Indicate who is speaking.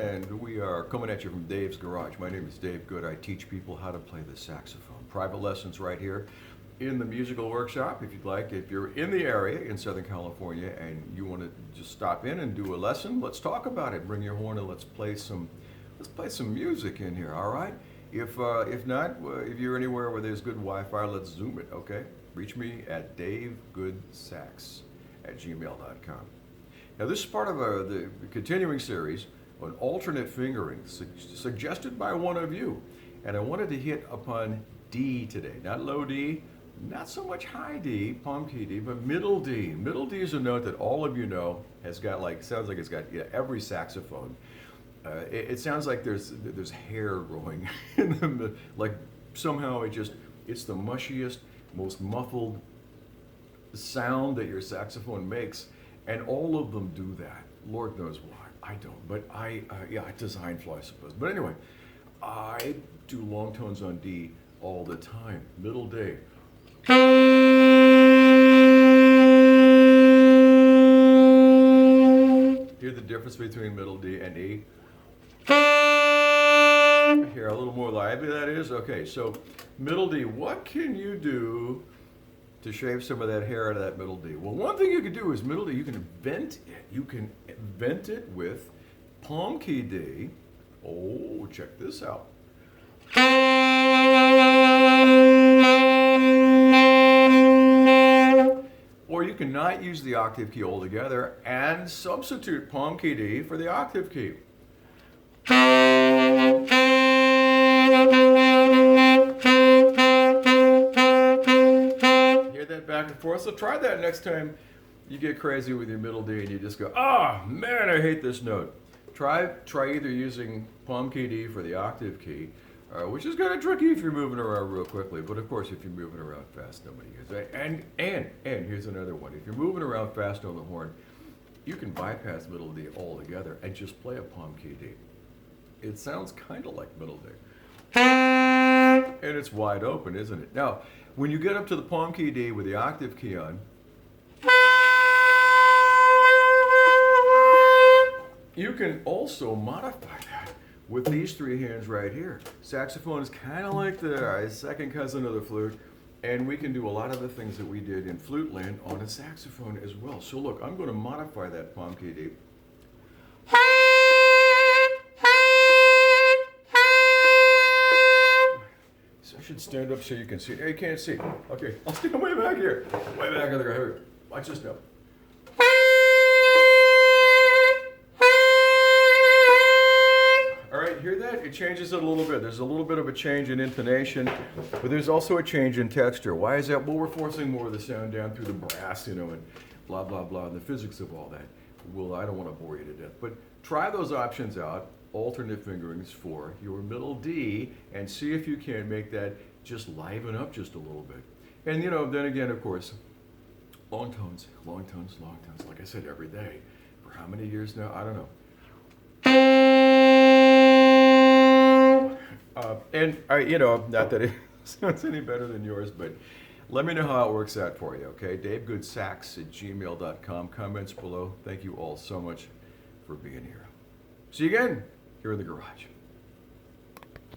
Speaker 1: And we are coming at you from Dave's Garage. My name is Dave Good. I teach people how to play the saxophone. Private lessons right here in the musical workshop. If you'd like, if you're in the area in Southern California and you want to just stop in and do a lesson, let's talk about it. Bring your horn and let's play some music in here. All right. If not, if you're anywhere where there's good Wi-Fi, let's Zoom it. Okay. Reach me at davegoodsax@gmail.com. Now this is part of the continuing series on alternate fingerings suggested by one of you, and I wanted to hit upon D today. Not low D, not so much high D, palm key D, but middle D. Middle D is a note that all of you know has got sounds like it's got every saxophone. It sounds like there's hair growing in the like somehow it's the mushiest, most muffled sound that your saxophone makes, and all of them do that. Lord knows why. I don't, but design flaw, I suppose. But anyway, I do long tones on D all the time. Middle D. Hear the difference between middle D and E? Here, a little more lively that is. Okay, so middle D, what can you do to shave some of that hair out of that middle D? Well, one thing you can do is middle D, you can vent it. You can vent it with palm key D. Oh, check this out. Or you can not use the octave key altogether and substitute palm key D for the octave key. Back and forth. So try that next time you get crazy with your middle D and you just go, man, I hate this note. Try either using palm key D for the octave key, which is kind of tricky if you're moving around real quickly. But of course, if you're moving around fast, nobody hears it. And here's another one. If you're moving around fast on the horn, you can bypass middle D altogether and just play a palm key D. It sounds kind of like middle D. And it's wide open, isn't it? Now, when you get up to the palm key D with the octave key on, you can also modify that with these three hands right here. Saxophone is kind of like the second cousin of the flute, and we can do a lot of the things that we did in flute land on a saxophone as well. So look, I'm going to modify that palm key D. I should stand up so you can see. You can't see. Okay, I'll stand way back here. Way back in the ground. Watch this now. All right, hear that? It changes it a little bit. There's a little bit of a change in intonation, but there's also a change in texture. Why is that? Well, we're forcing more of the sound down through the brass, and blah, blah, blah, and the physics of all that. Well, I don't want to bore you to death, but try those options out. Alternate fingerings for your middle D, and see if you can make that just liven up just a little bit. And then again, of course, long tones, long tones, long tones. Like I said, every day. For how many years now? I don't know. Not that it sounds any better than yours, but let me know how it works out for you, okay? davegoodsax@gmail.com. Comments below. Thank you all so much for being here. See you again here in the garage.